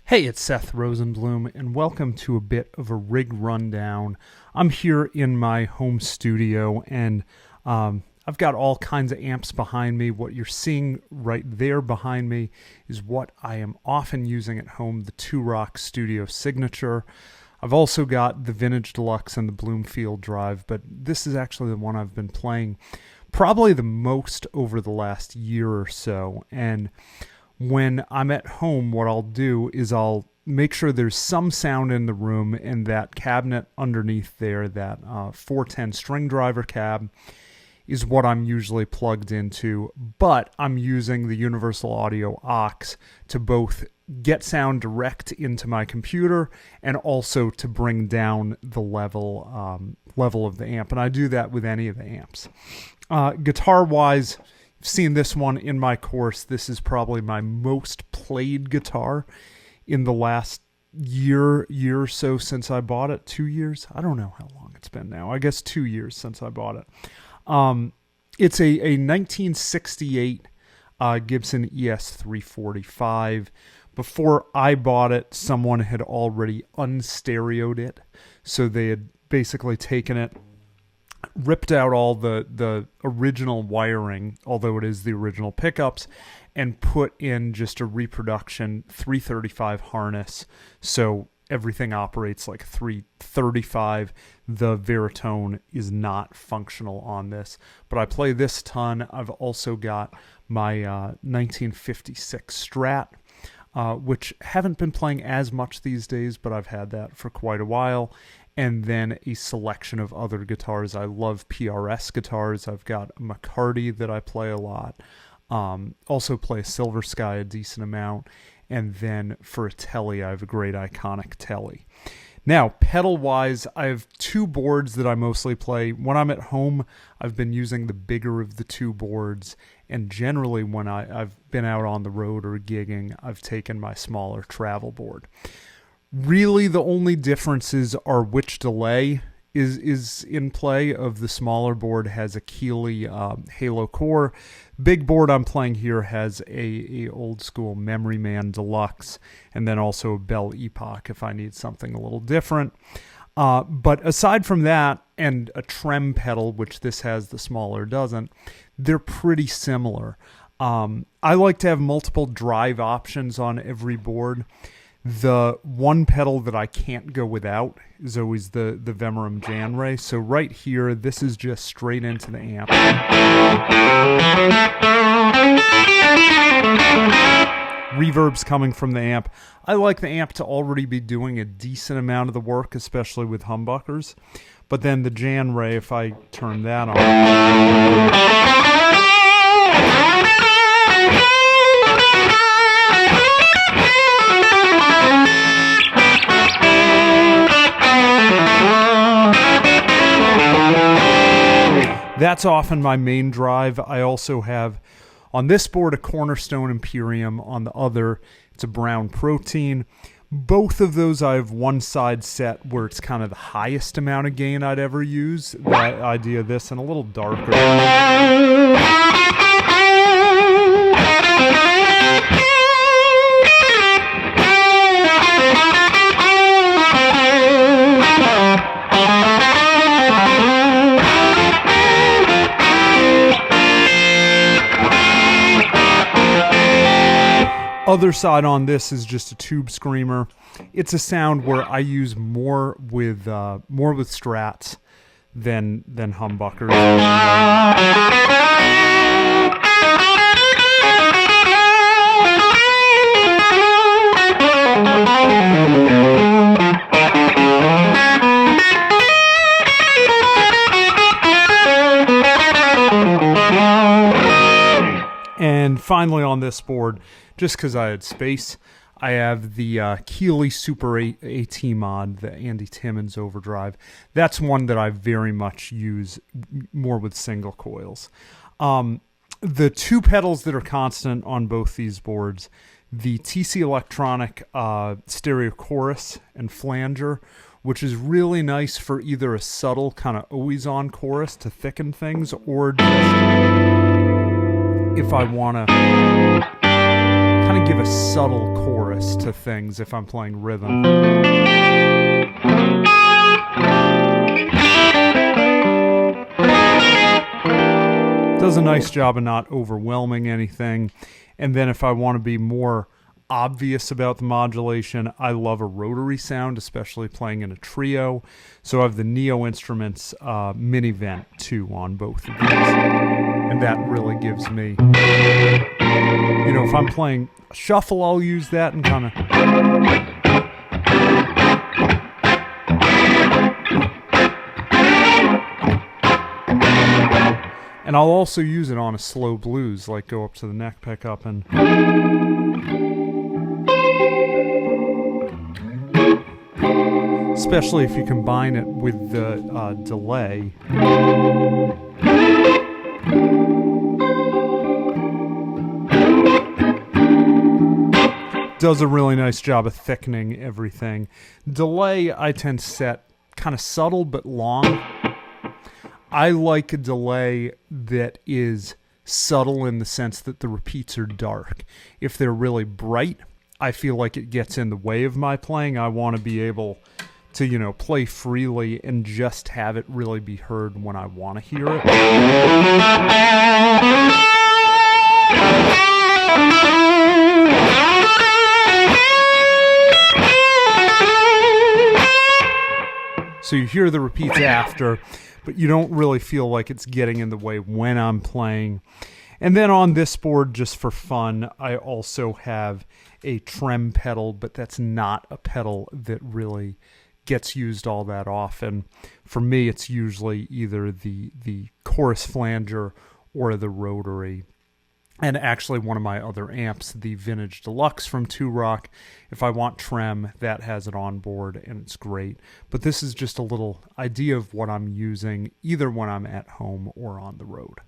Hey, it's Seth Rosenbloom, and welcome to a bit of a rig rundown. I'm here in my home studio, and I've got all kinds of amps behind me. What you're seeing right there behind me is what I am often using at home, the Two Rock Studio Signature. I've also got the Vintage Deluxe and the Bloomfield Drive, but this is actually the one I've been playing probably the most over the last year or so. And when I'm at home, what I'll do is I'll make sure there's some sound in the room, and that cabinet underneath there, that 410 string driver cab, is what I'm usually plugged into. But I'm using the Universal Audio aux to both get sound direct into my computer and also to bring down the level of the amp. And I do that with any of the amps. Guitar-wise, I've seen this one in my course. This is probably my most played guitar in the last year or so since I bought it. 2 years? I don't know how long it's been now. I guess 2 years since I bought it. It's a 1968 Gibson ES345. Before I bought it, someone had already unstereoed it. So they had basically taken it, ripped out all the original wiring, although it is the original pickups, and put in just a reproduction 335 harness, so everything operates like 335. The Veritone is not functional on this, but I play this ton. I've also got my 1956 Strat, which haven't been playing as much these days, but I've had that for quite a while. And then a selection of other guitars. I love PRS guitars. I've got a McCarty that I play a lot. Also play a Silver Sky a decent amount. And then for a Tele, I have a great Iconic Tele. Now, pedal-wise, I have two boards that I mostly play. When I'm at home, I've been using the bigger of the two boards. And generally, when I've been out on the road or gigging, I've taken my smaller travel board. Really, the only differences are which delay is in play. Of the smaller board has a Keeley Halo core. Big board I'm playing here has a old school Memory Man Deluxe, and then also a Bell Epoch if I need something a little different. But aside from that, and a trem pedal, which this has, the smaller doesn't, they're pretty similar. I like to have multiple drive options on every board. The one pedal that I can't go without is always the Vemorham Jan Ray. So right here, this is just straight into the amp. Reverb's coming from the amp. I like the amp to already be doing a decent amount of the work, especially with humbuckers. But then the Jan Ray, if I turn that on, that's often my main drive. I also have on this board a Cornerstone Imperium. On the other, it's a Brown Protein. Both of those I have one side set where it's kind of the highest amount of gain I'd ever use. The idea of this, and a little darker. Other side on this is just a tube screamer. It's a sound where I use more with Strats than humbuckers. And finally on this board, just because I had space, I have the Keeley Super AT Mod, the Andy Timmons Overdrive. That's one that I very much use more with single coils. The two pedals that are constant on both these boards, the TC Electronic Stereo Chorus and Flanger, which is really nice for either a subtle kind of always-on chorus to thicken things, or just if I want to kind of give a subtle chorus to things if I'm playing rhythm. Does a nice job of not overwhelming anything. And then if I want to be more obvious about the modulation, I love a rotary sound, especially playing in a trio. So I have the Neo Instruments mini vent too on both of these. And that really gives me, you know, if I'm playing shuffle, I'll use that and kind of... And I'll also use it on a slow blues, like go up to the neck pickup and... Especially if you combine it with the delay. Does a really nice job of thickening everything. Delay I tend to set kind of subtle but long. I like a delay that is subtle in the sense that the repeats are dark. If they're really bright, I feel like it gets in the way of my playing. I want to be able to, you know, play freely and just have it really be heard when I want to hear it. So you hear the repeats after, but you don't really feel like it's getting in the way when I'm playing. And then on this board, just for fun, I also have a trem pedal, but that's not a pedal that really gets used all that often. For me, it's usually either the chorus flanger or the rotary. And actually one of my other amps, the Vintage Deluxe from 2Rock, if I want trem, that has it on board and it's great. But this is just a little idea of what I'm using either when I'm at home or on the road.